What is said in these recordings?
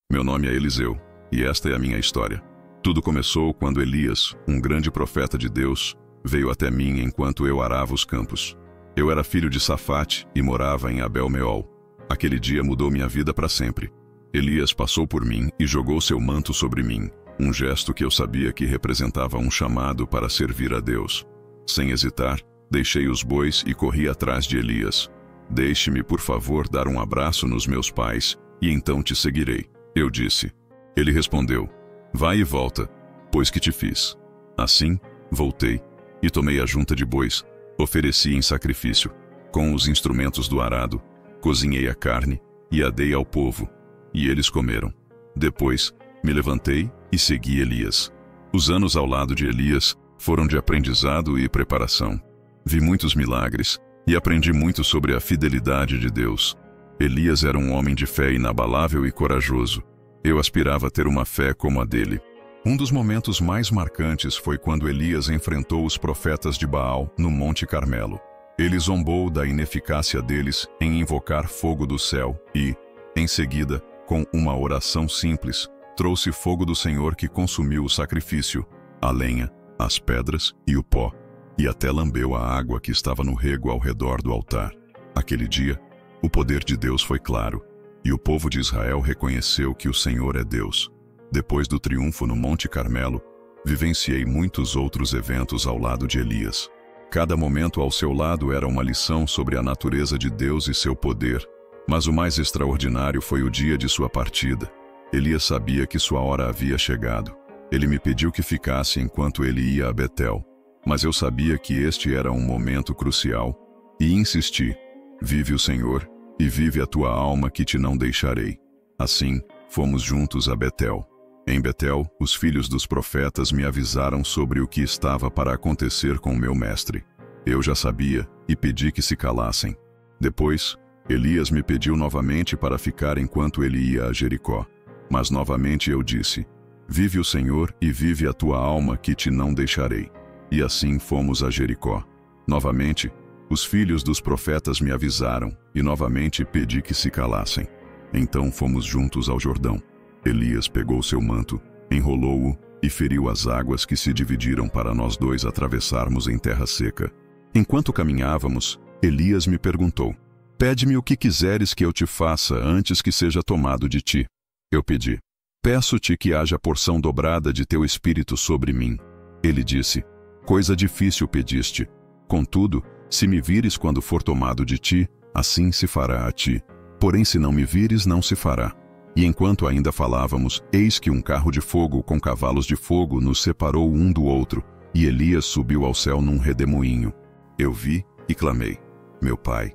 Meu nome é Eliseu, e esta é a minha história. Tudo começou quando Elias, um grande profeta de Deus, veio até mim enquanto eu arava os campos. Eu era filho de Safate e morava em Abel-Meol. Aquele dia mudou minha vida para sempre. Elias passou por mim e jogou seu manto sobre mim, um gesto que eu sabia que representava um chamado para servir a Deus. Sem hesitar, deixei os bois e corri atrás de Elias. Deixe-me, por favor, dar um abraço nos meus pais, e então te seguirei, eu disse. Ele respondeu, vai e volta, pois que te fiz. Assim, voltei, e tomei a junta de bois, ofereci em sacrifício. Com os instrumentos do arado, cozinhei a carne, e a dei ao povo, e eles comeram. Depois, me levantei e segui Elias. Os anos ao lado de Elias foram de aprendizado e preparação. Vi muitos milagres, e aprendi muito sobre a fidelidade de Deus. Elias era um homem de fé inabalável e corajoso. Eu aspirava a ter uma fé como a dele. Um dos momentos mais marcantes foi quando Elias enfrentou os profetas de Baal no Monte Carmelo. Ele zombou da ineficácia deles em invocar fogo do céu e, em seguida, com uma oração simples, trouxe fogo do Senhor que consumiu o sacrifício, a lenha, as pedras e o pó, e até lambeu a água que estava no rego ao redor do altar. Aquele dia, o poder de Deus foi claro, e o povo de Israel reconheceu que o Senhor é Deus. Depois do triunfo no Monte Carmelo, vivenciei muitos outros eventos ao lado de Elias. Cada momento ao seu lado era uma lição sobre a natureza de Deus e seu poder, mas o mais extraordinário foi o dia de sua partida. Elias sabia que sua hora havia chegado. Ele me pediu que ficasse enquanto ele ia a Betel, mas eu sabia que este era um momento crucial, e insisti, vive o Senhor, e vive a tua alma que te não deixarei. Assim, fomos juntos a Betel. Em Betel, os filhos dos profetas me avisaram sobre o que estava para acontecer com meu mestre. Eu já sabia, e pedi que se calassem. Depois, Elias me pediu novamente para ficar enquanto ele ia a Jericó. Mas novamente eu disse, vive o Senhor e vive a tua alma que te não deixarei. E assim fomos a Jericó. Novamente, os filhos dos profetas me avisaram, e novamente pedi que se calassem. Então fomos juntos ao Jordão. Elias pegou seu manto, enrolou-o e feriu as águas que se dividiram para nós dois atravessarmos em terra seca. Enquanto caminhávamos, Elias me perguntou, pede-me o que quiseres que eu te faça antes que seja tomado de ti. Eu pedi, peço-te que haja porção dobrada de teu espírito sobre mim. Ele disse, coisa difícil pediste. Contudo, se me vires quando for tomado de ti, assim se fará a ti. Porém, se não me vires, não se fará. E enquanto ainda falávamos, eis que um carro de fogo com cavalos de fogo nos separou um do outro, e Elias subiu ao céu num redemoinho. Eu vi e clamei, meu pai,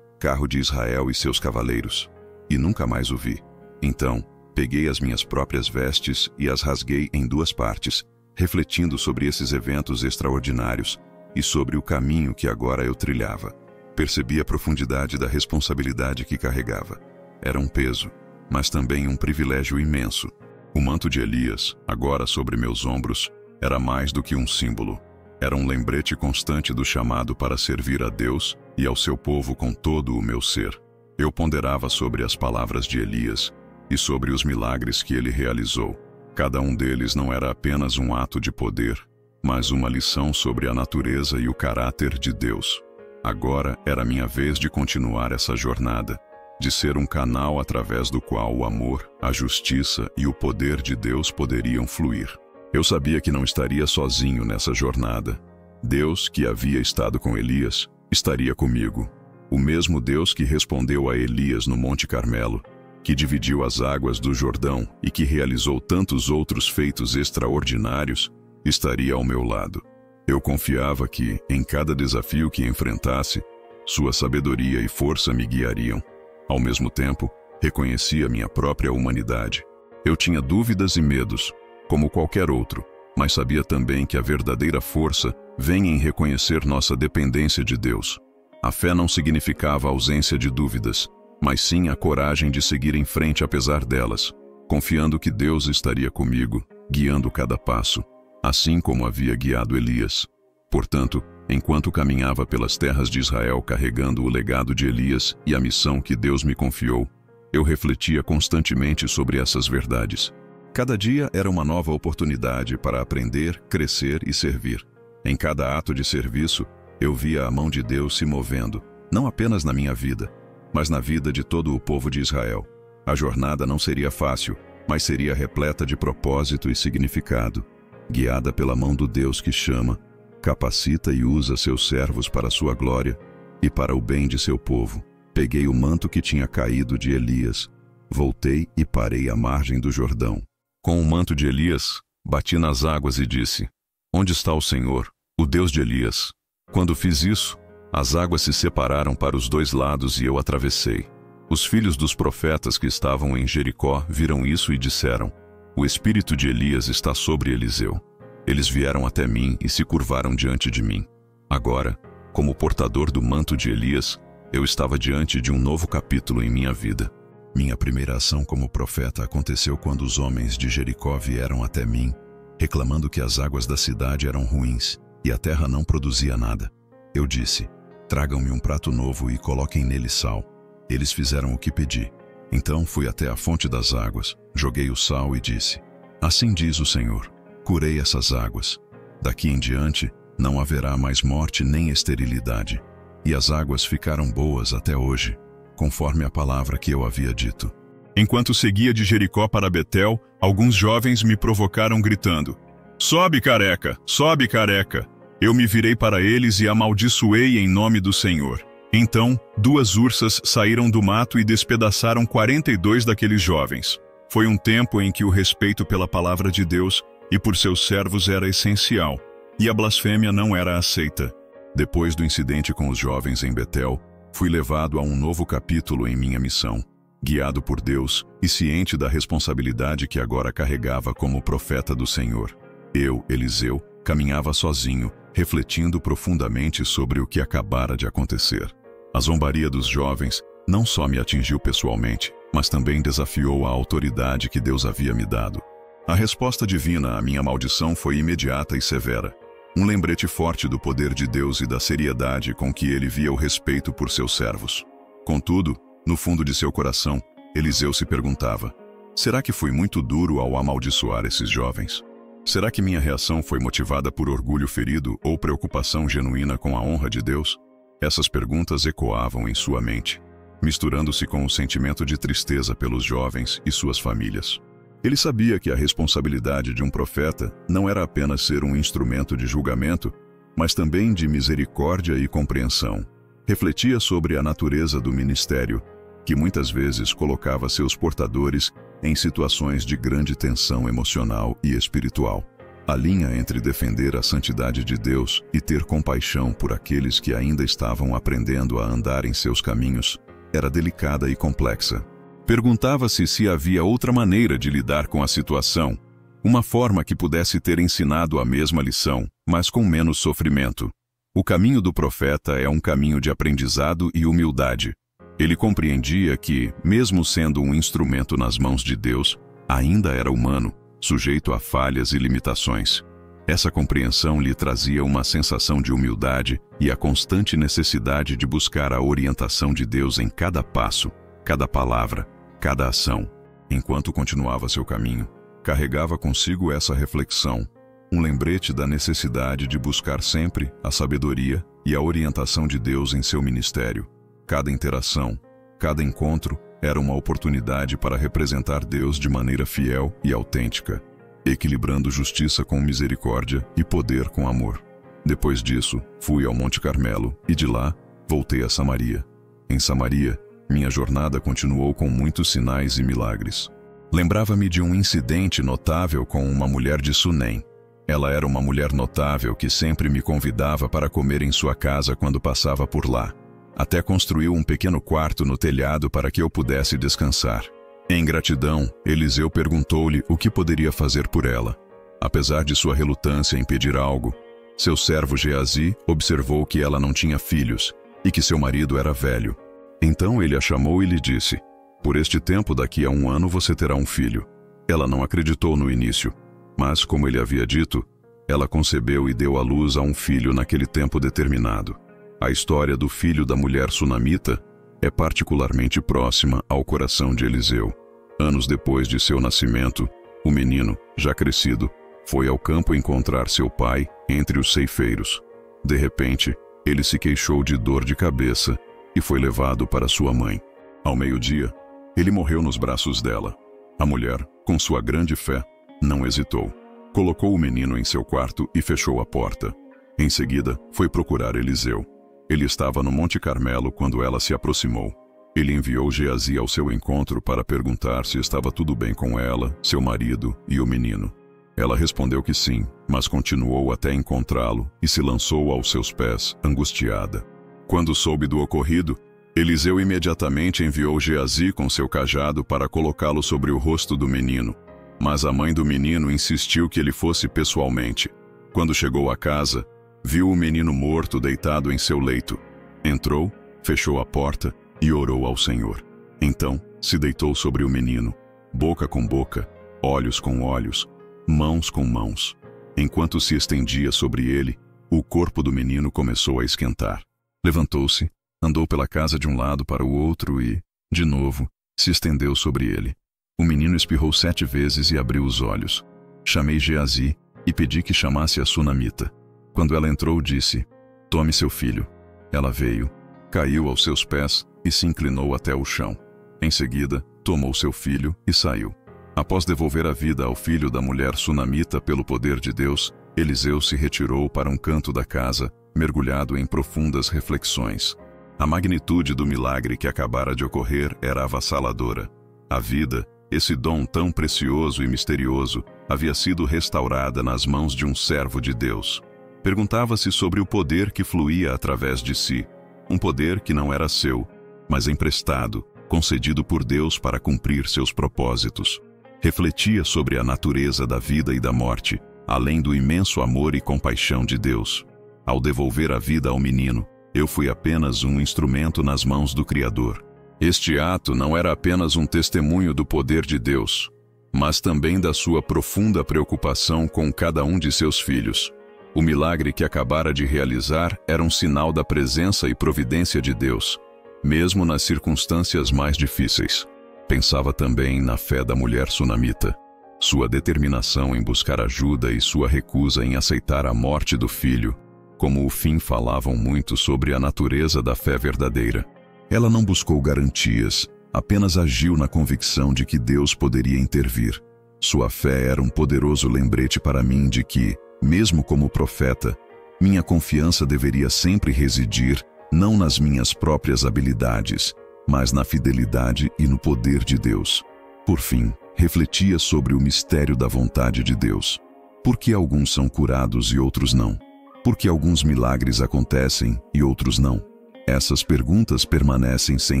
carro de Israel e seus cavaleiros. E nunca mais o vi. Então, peguei as minhas próprias vestes e as rasguei em duas partes, refletindo sobre esses eventos extraordinários e sobre o caminho que agora eu trilhava. Percebi a profundidade da responsabilidade que carregava. Era um peso, mas também um privilégio imenso. O manto de Elias, agora sobre meus ombros, era mais do que um símbolo. Era um lembrete constante do chamado para servir a Deus e ao seu povo com todo o meu ser. Eu ponderava sobre as palavras de Elias e sobre os milagres que ele realizou. Cada um deles não era apenas um ato de poder, mas uma lição sobre a natureza e o caráter de Deus. Agora era minha vez de continuar essa jornada, de ser um canal através do qual o amor, a justiça e o poder de Deus poderiam fluir. Eu sabia que não estaria sozinho nessa jornada. Deus, que havia estado com Elias, estaria comigo. O mesmo Deus que respondeu a Elias no Monte Carmelo, que dividiu as águas do Jordão e que realizou tantos outros feitos extraordinários, estaria ao meu lado. Eu confiava que, em cada desafio que enfrentasse, sua sabedoria e força me guiariam. Ao mesmo tempo, reconhecia minha própria humanidade. Eu tinha dúvidas e medos, como qualquer outro, mas sabia também que a verdadeira força vem em reconhecer nossa dependência de Deus. A fé não significava a ausência de dúvidas, mas sim a coragem de seguir em frente apesar delas, confiando que Deus estaria comigo, guiando cada passo, assim como havia guiado Elias. Portanto, enquanto caminhava pelas terras de Israel carregando o legado de Elias e a missão que Deus me confiou, Eu refletia constantemente sobre essas verdades. Cada dia era uma nova oportunidade para aprender, crescer e servir. Em cada ato de serviço, eu via a mão de Deus se movendo, não apenas na minha vida, mas na vida de todo o povo de Israel. A jornada não seria fácil, mas seria repleta de propósito e significado, guiada pela mão do Deus que chama, capacita e usa seus servos para a sua glória e para o bem de seu povo. Peguei o manto que tinha caído de Elias, voltei e parei à margem do Jordão. Com o manto de Elias, bati nas águas e disse: Onde está o Senhor, o Deus de Elias? Quando fiz isso, as águas se separaram para os dois lados e eu atravessei. Os filhos dos profetas que estavam em Jericó viram isso e disseram: O espírito de Elias está sobre Eliseu. Eles vieram até mim e se curvaram diante de mim. Agora, como portador do manto de Elias, eu estava diante de um novo capítulo em minha vida. Minha primeira ação como profeta aconteceu quando os homens de Jericó vieram até mim, reclamando que as águas da cidade eram ruins e a terra não produzia nada. Eu disse: Tragam-me um prato novo e coloquem nele sal. Eles fizeram o que pedi. Então fui até a fonte das águas, joguei o sal e disse: Assim diz o Senhor, curei essas águas. Daqui em diante não haverá mais morte nem esterilidade. E as águas ficaram boas até hoje, conforme a palavra que eu havia dito. Enquanto seguia de Jericó para Betel, alguns jovens me provocaram gritando: Sobe, careca! Sobe, careca! Eu me virei para eles e amaldiçoei em nome do Senhor. Então, 2 ursas saíram do mato e despedaçaram 42 daqueles jovens. Foi um tempo em que o respeito pela palavra de Deus e por seus servos era essencial, e a blasfêmia não era aceita. Depois do incidente com os jovens em Betel, fui levado a um novo capítulo em minha missão, guiado por Deus e ciente da responsabilidade que agora carregava como profeta do Senhor. Eu, Eliseu, caminhava sozinho, refletindo profundamente sobre o que acabara de acontecer. A zombaria dos jovens não só me atingiu pessoalmente, mas também desafiou a autoridade que Deus havia me dado. A resposta divina à minha maldição foi imediata e severa. Um lembrete forte do poder de Deus e da seriedade com que ele via o respeito por seus servos. Contudo, no fundo de seu coração, Eliseu se perguntava: será que fui muito duro ao amaldiçoar esses jovens? Será que minha reação foi motivada por orgulho ferido ou preocupação genuína com a honra de Deus? Essas perguntas ecoavam em sua mente, misturando-se com o sentimento de tristeza pelos jovens e suas famílias. Ele sabia que a responsabilidade de um profeta não era apenas ser um instrumento de julgamento, mas também de misericórdia e compreensão. Refletia sobre a natureza do ministério, que muitas vezes colocava seus portadores em situações de grande tensão emocional e espiritual. A linha entre defender a santidade de Deus e ter compaixão por aqueles que ainda estavam aprendendo a andar em seus caminhos era delicada e complexa. Perguntava-se se havia outra maneira de lidar com a situação, uma forma que pudesse ter ensinado a mesma lição, mas com menos sofrimento. O caminho do profeta é um caminho de aprendizado e humildade. Ele compreendia que, mesmo sendo um instrumento nas mãos de Deus, ainda era humano, sujeito a falhas e limitações. Essa compreensão lhe trazia uma sensação de humildade e a constante necessidade de buscar a orientação de Deus em cada passo, cada palavra, cada ação. Enquanto continuava seu caminho, carregava consigo essa reflexão, um lembrete da necessidade de buscar sempre a sabedoria e a orientação de Deus em seu ministério. Cada interação, cada encontro era uma oportunidade para representar Deus de maneira fiel e autêntica, equilibrando justiça com misericórdia e poder com amor. Depois disso, fui ao Monte Carmelo e de lá, voltei a Samaria. Em Samaria, minha jornada continuou com muitos sinais e milagres. Lembrava-me de um incidente notável com uma mulher de Sunem. Ela era uma mulher notável que sempre me convidava para comer em sua casa quando passava por lá. Até construiu um pequeno quarto no telhado para que eu pudesse descansar. Em gratidão, Eliseu perguntou-lhe o que poderia fazer por ela. Apesar de sua relutância em pedir algo, seu servo Geazi observou que ela não tinha filhos e que seu marido era velho. Então ele a chamou e lhe disse: por este tempo daqui a 1 ano você terá um filho. Ela não acreditou no início, mas, como ele havia dito, ela concebeu e deu à luz a um filho naquele tempo determinado. A história do filho da mulher sunamita é particularmente próxima ao coração de Eliseu. Anos depois de seu nascimento, o menino, já crescido, foi ao campo encontrar seu pai entre os ceifeiros. De repente, ele se queixou de dor de cabeça e foi levado para sua mãe. Ao meio-dia, ele morreu nos braços dela. A mulher, com sua grande fé, não hesitou. Colocou o menino em seu quarto e fechou a porta. Em seguida, foi procurar Eliseu. Ele estava no Monte Carmelo quando ela se aproximou. Ele enviou Geazi ao seu encontro para perguntar se estava tudo bem com ela, seu marido e o menino. Ela respondeu que sim, mas continuou até encontrá-lo e se lançou aos seus pés, angustiada. Quando soube do ocorrido, Eliseu imediatamente enviou Geazi com seu cajado para colocá-lo sobre o rosto do menino. Mas a mãe do menino insistiu que ele fosse pessoalmente. Quando chegou à casa, viu o menino morto deitado em seu leito. Entrou, fechou a porta e orou ao Senhor. Então, se deitou sobre o menino, boca com boca, olhos com olhos, mãos com mãos. Enquanto se estendia sobre ele, o corpo do menino começou a esquentar. Levantou-se, andou pela casa de um lado para o outro e, de novo, se estendeu sobre ele. O menino espirrou 7 vezes e abriu os olhos. Chamei Geazi e pedi que chamasse a sunamita. Quando ela entrou, disse: "Tome seu filho." Ela veio, caiu aos seus pés e se inclinou até o chão. Em seguida, tomou seu filho e saiu. Após devolver a vida ao filho da mulher sunamita pelo poder de Deus, Eliseu se retirou para um canto da casa, mergulhado em profundas reflexões. A magnitude do milagre que acabara de ocorrer era avassaladora. A vida, esse dom tão precioso e misterioso, havia sido restaurada nas mãos de um servo de Deus. Perguntava-se sobre o poder que fluía através de si, um poder que não era seu, mas emprestado, concedido por Deus para cumprir seus propósitos. Refletia sobre a natureza da vida e da morte, além do imenso amor e compaixão de Deus. Ao devolver a vida ao menino, eu fui apenas um instrumento nas mãos do Criador. Este ato não era apenas um testemunho do poder de Deus, mas também da sua profunda preocupação com cada um de seus filhos. O milagre que acabara de realizar era um sinal da presença e providência de Deus, mesmo nas circunstâncias mais difíceis. Pensava também na fé da mulher sunamita, sua determinação em buscar ajuda e sua recusa em aceitar a morte do filho. Como o fim falavam muito sobre a natureza da fé verdadeira. Ela não buscou garantias, apenas agiu na convicção de que Deus poderia intervir. Sua fé era um poderoso lembrete para mim de que, mesmo como profeta, minha confiança deveria sempre residir não nas minhas próprias habilidades, mas na fidelidade e no poder de Deus. Por fim, refletia sobre o mistério da vontade de Deus. Por que alguns são curados e outros não? Por que alguns milagres acontecem e outros não? Essas perguntas permanecem sem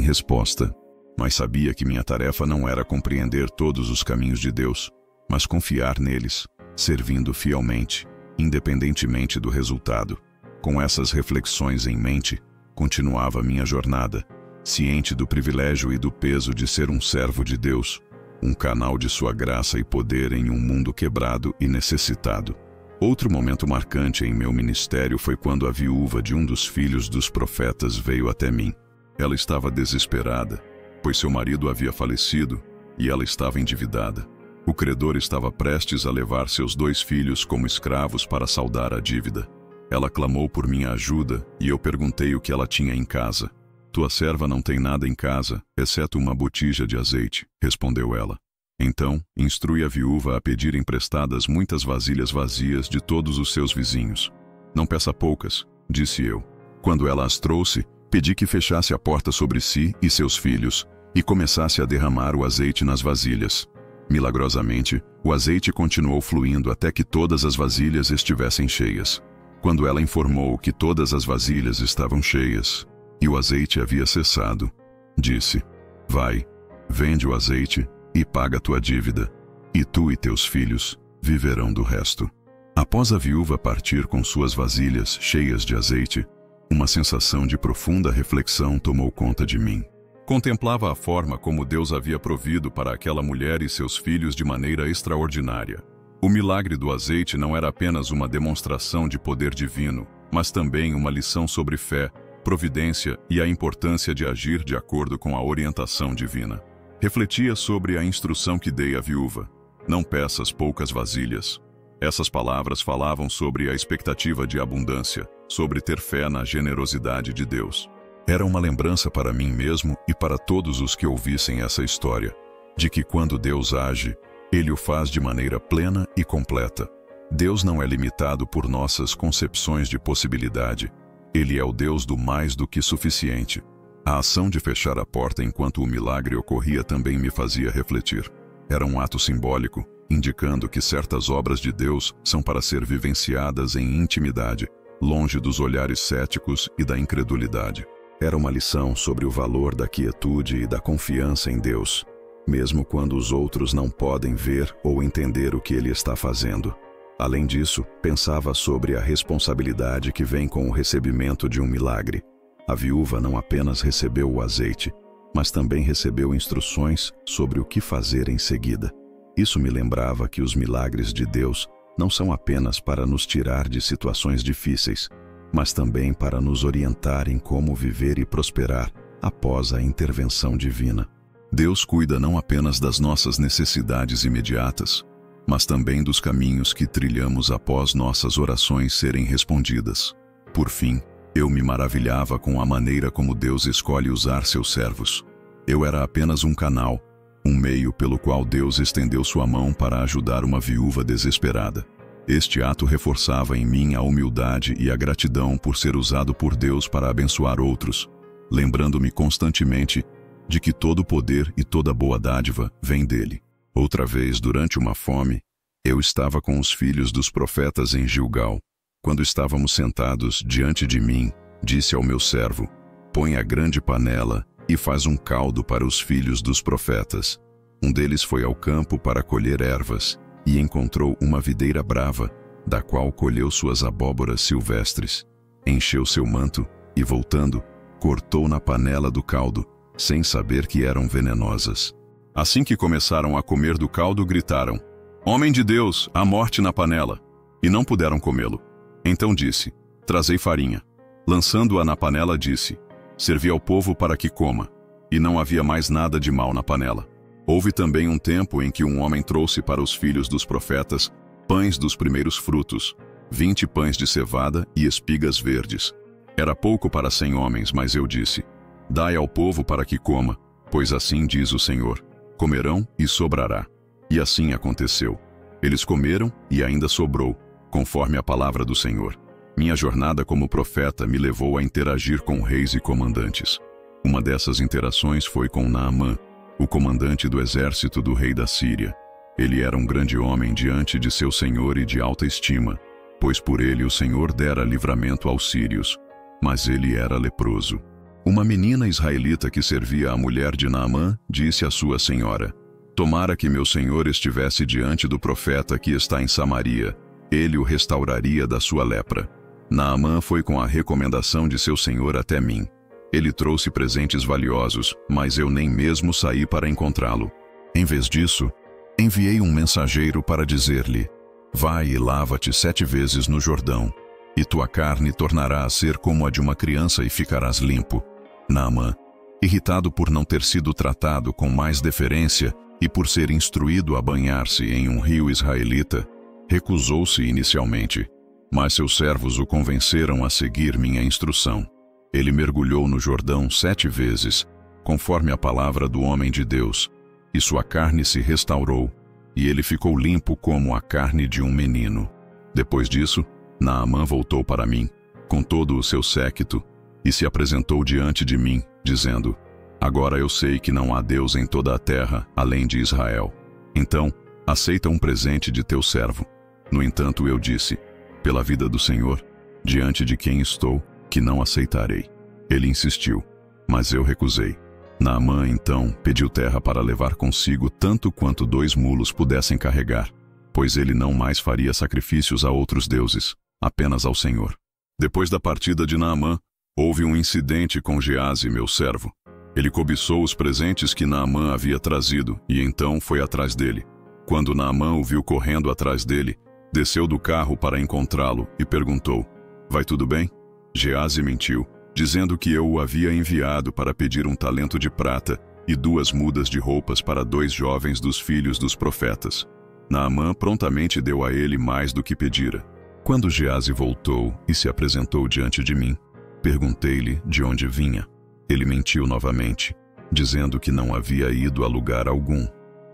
resposta. Mas sabia que minha tarefa não era compreender todos os caminhos de Deus, mas confiar neles, servindo fielmente, independentemente do resultado. Com essas reflexões em mente, continuava minha jornada, ciente do privilégio e do peso de ser um servo de Deus, um canal de sua graça e poder em um mundo quebrado e necessitado. Outro momento marcante em meu ministério foi quando a viúva de um dos filhos dos profetas veio até mim. Ela estava desesperada, pois seu marido havia falecido e ela estava endividada. O credor estava prestes a levar seus 2 filhos como escravos para saldar a dívida. Ela clamou por minha ajuda e eu perguntei o que ela tinha em casa. "Tua serva não tem nada em casa, exceto uma botija de azeite", respondeu ela. Então, instrui a viúva a pedir emprestadas muitas vasilhas vazias de todos os seus vizinhos. "Não peça poucas", disse eu. Quando ela as trouxe, pedi que fechasse a porta sobre si e seus filhos e começasse a derramar o azeite nas vasilhas. Milagrosamente, o azeite continuou fluindo até que todas as vasilhas estivessem cheias. Quando ela informou que todas as vasilhas estavam cheias e o azeite havia cessado, disse: "Vai, vende o azeite e paga tua dívida, e tu e teus filhos viverão do resto." Após a viúva partir com suas vasilhas cheias de azeite, uma sensação de profunda reflexão tomou conta de mim. Contemplava a forma como Deus havia provido para aquela mulher e seus filhos de maneira extraordinária. O milagre do azeite não era apenas uma demonstração de poder divino, mas também uma lição sobre fé, providência e a importância de agir de acordo com a orientação divina. Refletia sobre a instrução que dei à viúva: não peças poucas vasilhas. Essas palavras falavam sobre a expectativa de abundância, sobre ter fé na generosidade de Deus. Era uma lembrança para mim mesmo e para todos os que ouvissem essa história, de que quando Deus age, Ele o faz de maneira plena e completa. Deus não é limitado por nossas concepções de possibilidade. Ele é o Deus do mais do que suficiente. A ação de fechar a porta enquanto o milagre ocorria também me fazia refletir. Era um ato simbólico, indicando que certas obras de Deus são para ser vivenciadas em intimidade, longe dos olhares céticos e da incredulidade. Era uma lição sobre o valor da quietude e da confiança em Deus, mesmo quando os outros não podem ver ou entender o que Ele está fazendo. Além disso, pensava sobre a responsabilidade que vem com o recebimento de um milagre. A viúva não apenas recebeu o azeite, mas também recebeu instruções sobre o que fazer em seguida. Isso me lembrava que os milagres de Deus não são apenas para nos tirar de situações difíceis, mas também para nos orientar em como viver e prosperar após a intervenção divina. Deus cuida não apenas das nossas necessidades imediatas, mas também dos caminhos que trilhamos após nossas orações serem respondidas. Por fim, eu me maravilhava com a maneira como Deus escolhe usar seus servos. Eu era apenas um canal, um meio pelo qual Deus estendeu sua mão para ajudar uma viúva desesperada. Este ato reforçava em mim a humildade e a gratidão por ser usado por Deus para abençoar outros, lembrando-me constantemente de que todo o poder e toda boa dádiva vem dele. Outra vez, durante uma fome, eu estava com os filhos dos profetas em Gilgal. Quando estávamos sentados diante de mim, disse ao meu servo: põe a grande panela e faz um caldo para os filhos dos profetas. Um deles foi ao campo para colher ervas e encontrou uma videira brava, da qual colheu suas abóboras silvestres. Encheu seu manto e, voltando, cortou na panela do caldo, sem saber que eram venenosas. Assim que começaram a comer do caldo, gritaram: homem de Deus, há morte na panela! E não puderam comê-lo. Então disse: trazei farinha. Lançando-a na panela, disse: servi ao povo para que coma. E não havia mais nada de mal na panela. Houve também um tempo em que um homem trouxe para os filhos dos profetas pães dos primeiros frutos, 20 pães de cevada e espigas verdes. Era pouco para 100 homens, mas eu disse: dai ao povo para que coma, pois assim diz o Senhor: comerão e sobrará. E assim aconteceu. Eles comeram e ainda sobrou, conforme a palavra do Senhor. Minha jornada como profeta me levou a interagir com reis e comandantes. Uma dessas interações foi com Naamã, o comandante do exército do rei da Síria. Ele era um grande homem diante de seu senhor e de alta estima, pois por ele o Senhor dera livramento aos sírios, mas ele era leproso. Uma menina israelita que servia a mulher de Naamã disse à sua senhora: tomara que meu senhor estivesse diante do profeta que está em Samaria, ele o restauraria da sua lepra. Naamã foi com a recomendação de seu senhor até mim. Ele trouxe presentes valiosos, mas eu nem mesmo saí para encontrá-lo. Em vez disso, enviei um mensageiro para dizer-lhe: vai e lava-te 7 vezes no Jordão, e tua carne tornará a ser como a de uma criança e ficarás limpo. Naamã, irritado por não ter sido tratado com mais deferência e por ser instruído a banhar-se em um rio israelita, recusou-se inicialmente, mas seus servos o convenceram a seguir minha instrução. Ele mergulhou no Jordão 7 vezes, conforme a palavra do homem de Deus, e sua carne se restaurou, e ele ficou limpo como a carne de um menino. Depois disso, Naamã voltou para mim, com todo o seu séquito, e se apresentou diante de mim, dizendo: agora eu sei que não há Deus em toda a terra, além de Israel. Então, aceita um presente de teu servo. No entanto, eu disse: pela vida do Senhor, diante de quem estou, que não aceitarei. Ele insistiu, mas eu recusei. Naamã, então, pediu terra para levar consigo tanto quanto 2 mulos pudessem carregar, pois ele não mais faria sacrifícios a outros deuses, apenas ao Senhor. Depois da partida de Naamã, houve um incidente com Geazi, meu servo. Ele cobiçou os presentes que Naamã havia trazido e então foi atrás dele. Quando Naamã o viu correndo atrás dele, desceu do carro para encontrá-lo e perguntou: vai tudo bem? Geazi mentiu: dizendo que eu o havia enviado para pedir um talento de prata e 2 mudas de roupas para 2 jovens dos filhos dos profetas. Naamã prontamente deu a ele mais do que pedira. Quando Geazi voltou e se apresentou diante de mim, perguntei-lhe de onde vinha. Ele mentiu novamente, dizendo que não havia ido a lugar algum.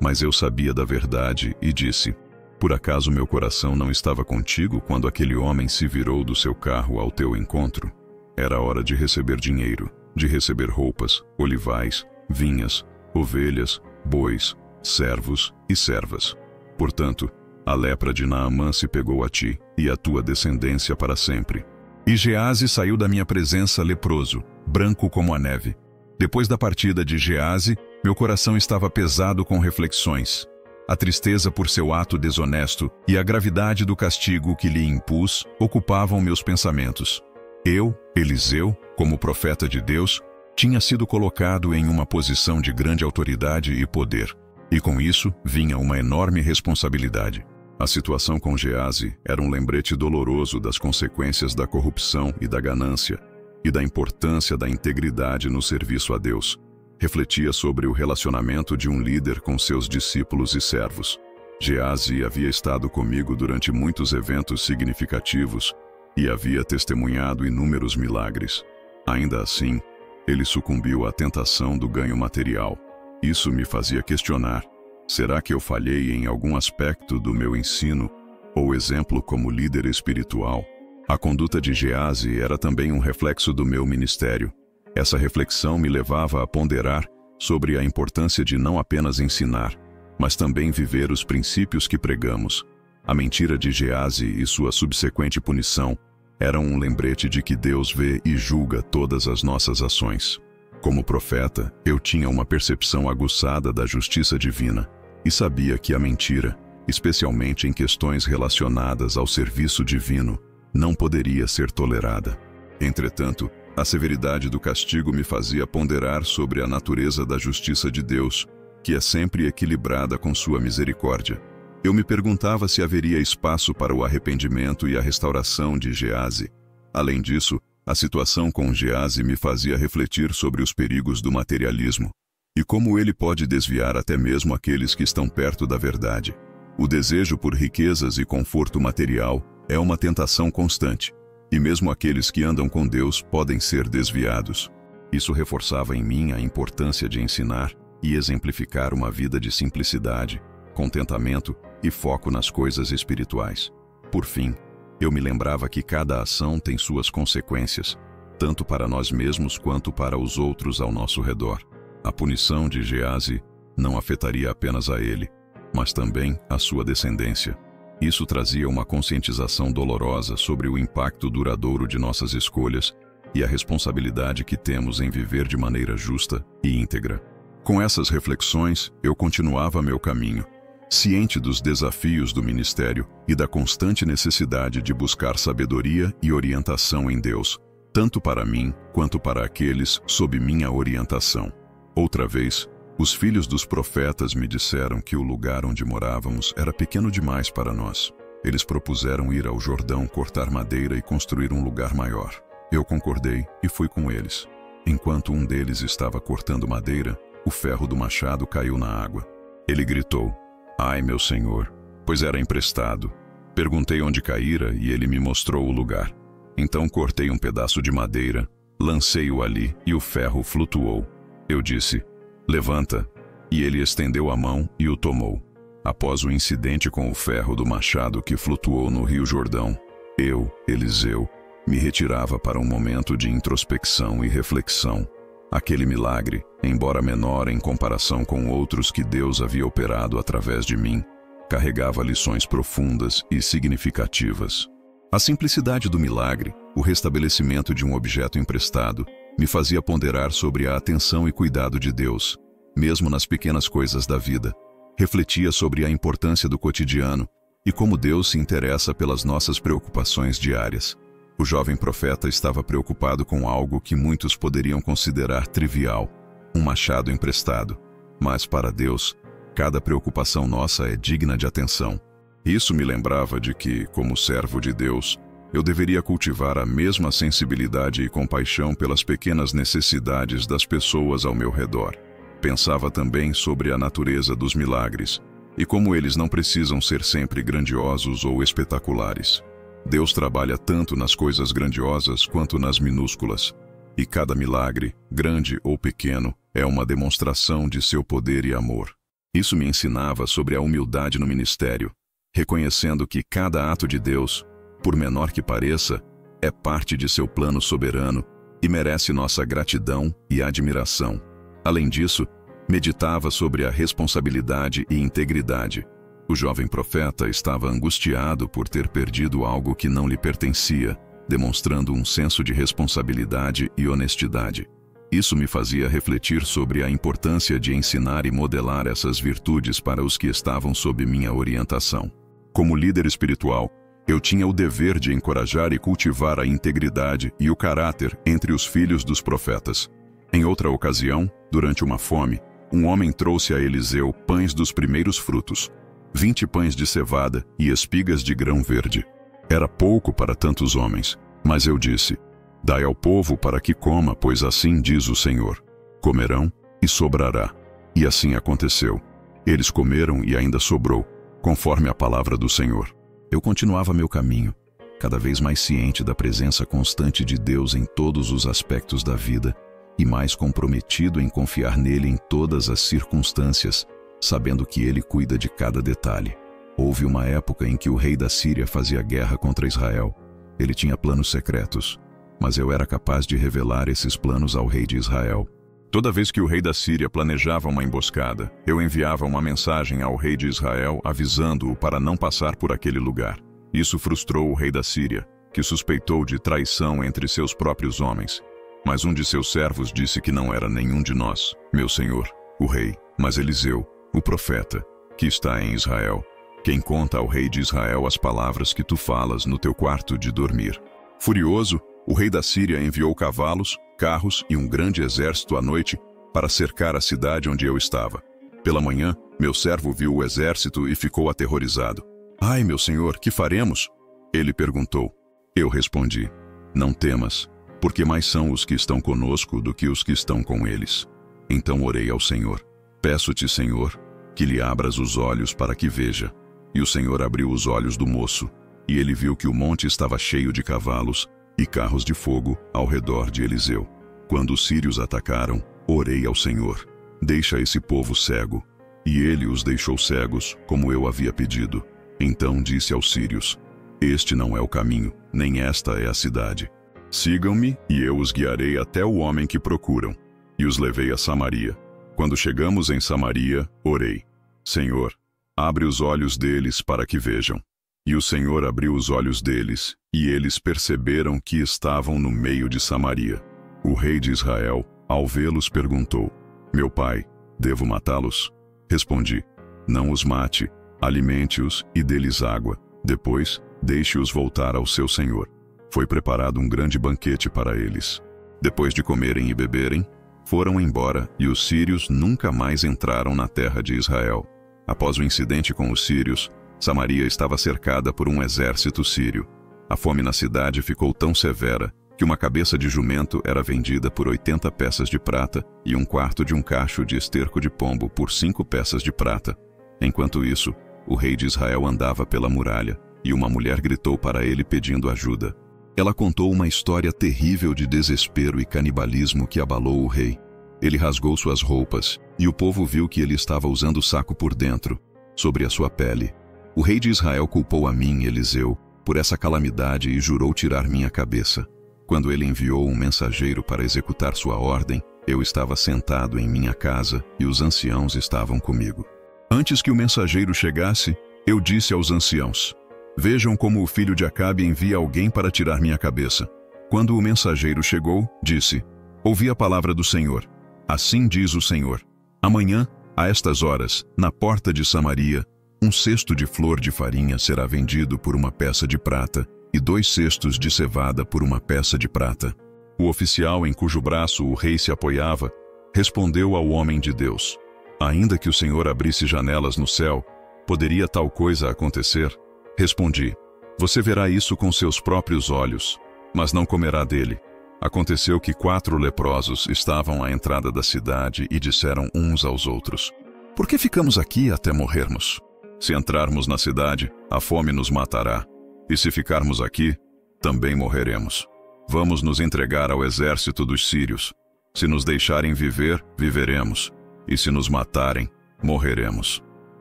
Mas eu sabia da verdade e disse: por acaso meu coração não estava contigo quando aquele homem se virou do seu carro ao teu encontro? Era hora de receber dinheiro, de receber roupas, olivais, vinhas, ovelhas, bois, servos e servas. Portanto, a lepra de Naamã se pegou a ti e a tua descendência para sempre. E Geazi saiu da minha presença leproso, branco como a neve. Depois da partida de Geazi, meu coração estava pesado com reflexões. A tristeza por seu ato desonesto e a gravidade do castigo que lhe impus ocupavam meus pensamentos. Eu, Eliseu, como profeta de Deus, tinha sido colocado em uma posição de grande autoridade e poder, e com isso vinha uma enorme responsabilidade. A situação com Geazi era um lembrete doloroso das consequências da corrupção e da ganância, e da importância da integridade no serviço a Deus. Refletia sobre o relacionamento de um líder com seus discípulos e servos. Geazi havia estado comigo durante muitos eventos significativos e havia testemunhado inúmeros milagres. Ainda assim, ele sucumbiu à tentação do ganho material. Isso me fazia questionar: será que eu falhei em algum aspecto do meu ensino ou exemplo como líder espiritual? A conduta de Geazi era também um reflexo do meu ministério. Essa reflexão me levava a ponderar sobre a importância de não apenas ensinar, mas também viver os princípios que pregamos. A mentira de Geazi e sua subsequente punição eram um lembrete de que Deus vê e julga todas as nossas ações. Como profeta, eu tinha uma percepção aguçada da justiça divina e sabia que a mentira, especialmente em questões relacionadas ao serviço divino, não poderia ser tolerada. Entretanto, a severidade do castigo me fazia ponderar sobre a natureza da justiça de Deus, que é sempre equilibrada com sua misericórdia. Eu me perguntava se haveria espaço para o arrependimento e a restauração de Geazi. Além disso, a situação com Geazi me fazia refletir sobre os perigos do materialismo e como ele pode desviar até mesmo aqueles que estão perto da verdade. O desejo por riquezas e conforto material é uma tentação constante, e mesmo aqueles que andam com Deus podem ser desviados. Isso reforçava em mim a importância de ensinar e exemplificar uma vida de simplicidade, contentamento e foco nas coisas espirituais. Por fim, eu me lembrava que cada ação tem suas consequências, tanto para nós mesmos quanto para os outros ao nosso redor. A punição de Geazi não afetaria apenas a ele, mas também a sua descendência. Isso trazia uma conscientização dolorosa sobre o impacto duradouro de nossas escolhas e a responsabilidade que temos em viver de maneira justa e íntegra. Com essas reflexões, eu continuava meu caminho, ciente dos desafios do ministério e da constante necessidade de buscar sabedoria e orientação em Deus, tanto para mim quanto para aqueles sob minha orientação. Outra vez, os filhos dos profetas me disseram que o lugar onde morávamos era pequeno demais para nós. Eles propuseram ir ao Jordão cortar madeira e construir um lugar maior. Eu concordei e fui com eles. Enquanto um deles estava cortando madeira, o ferro do machado caiu na água. Ele gritou: "Ai, meu senhor!", pois era emprestado. Perguntei onde caíra e ele me mostrou o lugar. Então cortei um pedaço de madeira, lancei-o ali e o ferro flutuou. Eu disse: "Levanta", e ele estendeu a mão e o tomou. Após o incidente com o ferro do machado que flutuou no Rio Jordão, eu, Eliseu, me retirava para um momento de introspecção e reflexão. Aquele milagre, embora menor em comparação com outros que Deus havia operado através de mim, carregava lições profundas e significativas. A simplicidade do milagre, o restabelecimento de um objeto emprestado, me fazia ponderar sobre a atenção e cuidado de Deus, mesmo nas pequenas coisas da vida. Refletia sobre a importância do cotidiano e como Deus se interessa pelas nossas preocupações diárias. O jovem profeta estava preocupado com algo que muitos poderiam considerar trivial, um machado emprestado. Mas para Deus, cada preocupação nossa é digna de atenção. Isso me lembrava de que, como servo de Deus, Eu deveria cultivar a mesma sensibilidade e compaixão pelas pequenas necessidades das pessoas ao meu redor. Pensava também sobre a natureza dos milagres e como eles não precisam ser sempre grandiosos ou espetaculares. Deus trabalha tanto nas coisas grandiosas quanto nas minúsculas, e cada milagre, grande ou pequeno, é uma demonstração de seu poder e amor. Isso me ensinava sobre a humildade no ministério, reconhecendo que cada ato de Deus, por menor que pareça, é parte de seu plano soberano e merece nossa gratidão e admiração. Além disso, meditava sobre a responsabilidade e integridade. O jovem profeta estava angustiado por ter perdido algo que não lhe pertencia, demonstrando um senso de responsabilidade e honestidade. Isso me fazia refletir sobre a importância de ensinar e modelar essas virtudes para os que estavam sob minha orientação. Como líder espiritual, eu tinha o dever de encorajar e cultivar a integridade e o caráter entre os filhos dos profetas. Em outra ocasião, durante uma fome, um homem trouxe a Eliseu pães dos primeiros frutos, 20 pães de cevada e espigas de grão verde. Era pouco para tantos homens, mas eu disse: dai ao povo para que coma, pois assim diz o Senhor. Comerão e sobrará. E assim aconteceu. Eles comeram e ainda sobrou, conforme a palavra do Senhor. Eu continuava meu caminho, cada vez mais ciente da presença constante de Deus em todos os aspectos da vida e mais comprometido em confiar nele em todas as circunstâncias, sabendo que ele cuida de cada detalhe. Houve uma época em que o rei da Síria fazia guerra contra Israel. Ele tinha planos secretos, mas eu era capaz de revelar esses planos ao rei de Israel. Toda vez que o rei da Síria planejava uma emboscada, eu enviava uma mensagem ao rei de Israel avisando-o para não passar por aquele lugar. Isso frustrou o rei da Síria, que suspeitou de traição entre seus próprios homens. Mas um de seus servos disse que não era nenhum de nós, meu senhor, o rei, mas Eliseu, o profeta, que está em Israel, quem conta ao rei de Israel as palavras que tu falas no teu quarto de dormir. Furioso, o rei da Síria enviou cavalos, carros e um grande exército à noite para cercar a cidade onde eu estava. Pela manhã, meu servo viu o exército e ficou aterrorizado. Ai, meu senhor, que faremos? Ele perguntou. Eu respondi: não temas, porque mais são os que estão conosco do que os que estão com eles. Então orei ao Senhor. Peço-te, Senhor, que lhe abras os olhos para que veja. E o Senhor abriu os olhos do moço, e ele viu que o monte estava cheio de cavalos e carros de fogo ao redor de Eliseu. Quando os sírios atacaram, orei ao Senhor: deixa esse povo cego. E ele os deixou cegos, como eu havia pedido. Então disse aos sírios: este não é o caminho, nem esta é a cidade. Sigam-me, e eu os guiarei até o homem que procuram. E os levei a Samaria. Quando chegamos em Samaria, orei: Senhor, abre os olhos deles para que vejam. E o Senhor abriu os olhos deles, e eles perceberam que estavam no meio de Samaria. O rei de Israel, ao vê-los, perguntou: meu pai, devo matá-los? Respondi: não os mate, alimente-os e dê-lhes água. Depois, deixe-os voltar ao seu senhor. Foi preparado um grande banquete para eles. Depois de comerem e beberem, foram embora, e os sírios nunca mais entraram na terra de Israel. Após o incidente com os sírios, Samaria estava cercada por um exército sírio. A fome na cidade ficou tão severa que uma cabeça de jumento era vendida por 80 peças de prata e um quarto de um cacho de esterco de pombo por 5 peças de prata. Enquanto isso, o rei de Israel andava pela muralha, e uma mulher gritou para ele pedindo ajuda. Ela contou uma história terrível de desespero e canibalismo que abalou o rei. Ele rasgou suas roupas, e o povo viu que ele estava usando o saco por dentro, sobre a sua pele. O rei de Israel culpou a mim, Eliseu, por essa calamidade e jurou tirar minha cabeça. Quando ele enviou um mensageiro para executar sua ordem, eu estava sentado em minha casa e os anciãos estavam comigo. Antes que o mensageiro chegasse, eu disse aos anciãos: vejam como o filho de Acabe envia alguém para tirar minha cabeça. Quando o mensageiro chegou, disse: ouvi a palavra do Senhor. Assim diz o Senhor: amanhã, a estas horas, na porta de Samaria, um cesto de flor de farinha será vendido por uma peça de prata, e 2 cestos de cevada por uma peça de prata. O oficial em cujo braço o rei se apoiava, respondeu ao homem de Deus: ainda que o Senhor abrisse janelas no céu, poderia tal coisa acontecer? Respondi: Você verá isso com seus próprios olhos, mas não comerá dele. Aconteceu que 4 leprosos estavam à entrada da cidade e disseram uns aos outros: Por que ficamos aqui até morrermos? Se entrarmos na cidade, a fome nos matará. E se ficarmos aqui, também morreremos. Vamos nos entregar ao exército dos sírios. Se nos deixarem viver, viveremos. E se nos matarem, morreremos.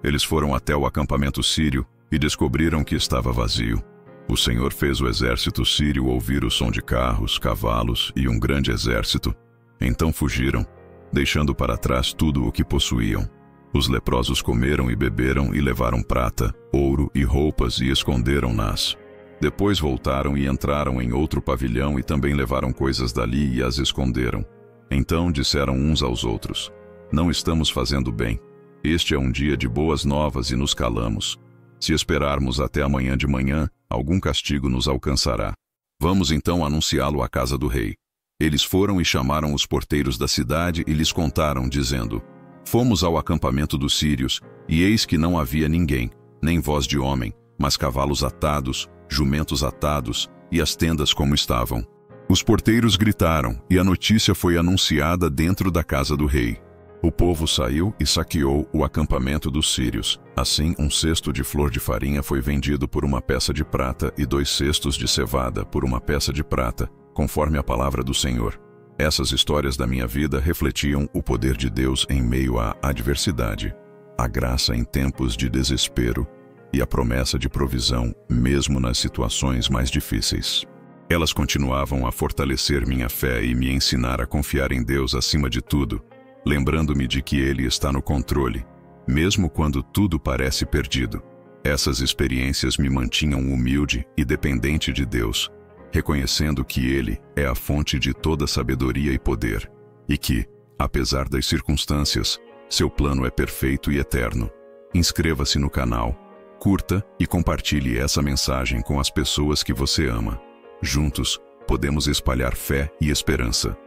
Eles foram até o acampamento sírio e descobriram que estava vazio. O Senhor fez o exército sírio ouvir o som de carros, cavalos e um grande exército. Então fugiram, deixando para trás tudo o que possuíam. Os leprosos comeram e beberam e levaram prata, ouro e roupas e esconderam-nas. Depois voltaram e entraram em outro pavilhão e também levaram coisas dali e as esconderam. Então disseram uns aos outros: Não estamos fazendo bem. Este é um dia de boas novas e nos calamos. Se esperarmos até amanhã de manhã, algum castigo nos alcançará. Vamos então anunciá-lo à casa do rei. Eles foram e chamaram os porteiros da cidade e lhes contaram, dizendo: Fomos ao acampamento dos sírios, e eis que não havia ninguém, nem voz de homem, mas cavalos atados, jumentos atados, e as tendas como estavam. Os porteiros gritaram, e a notícia foi anunciada dentro da casa do rei. O povo saiu e saqueou o acampamento dos sírios. Assim, 1 cesto de flor de farinha foi vendido por 1 peça de prata e 2 cestos de cevada por 1 peça de prata, conforme a palavra do Senhor. Essas histórias da minha vida refletiam o poder de Deus em meio à adversidade, a graça em tempos de desespero e a promessa de provisão mesmo nas situações mais difíceis. Elas continuavam a fortalecer minha fé e me ensinar a confiar em Deus acima de tudo, lembrando-me de que Ele está no controle, mesmo quando tudo parece perdido. Essas experiências me mantinham humilde e dependente de Deus, reconhecendo que Ele é a fonte de toda sabedoria e poder, e que, apesar das circunstâncias, seu plano é perfeito e eterno. Inscreva-se no canal, curta e compartilhe essa mensagem com as pessoas que você ama. Juntos, podemos espalhar fé e esperança.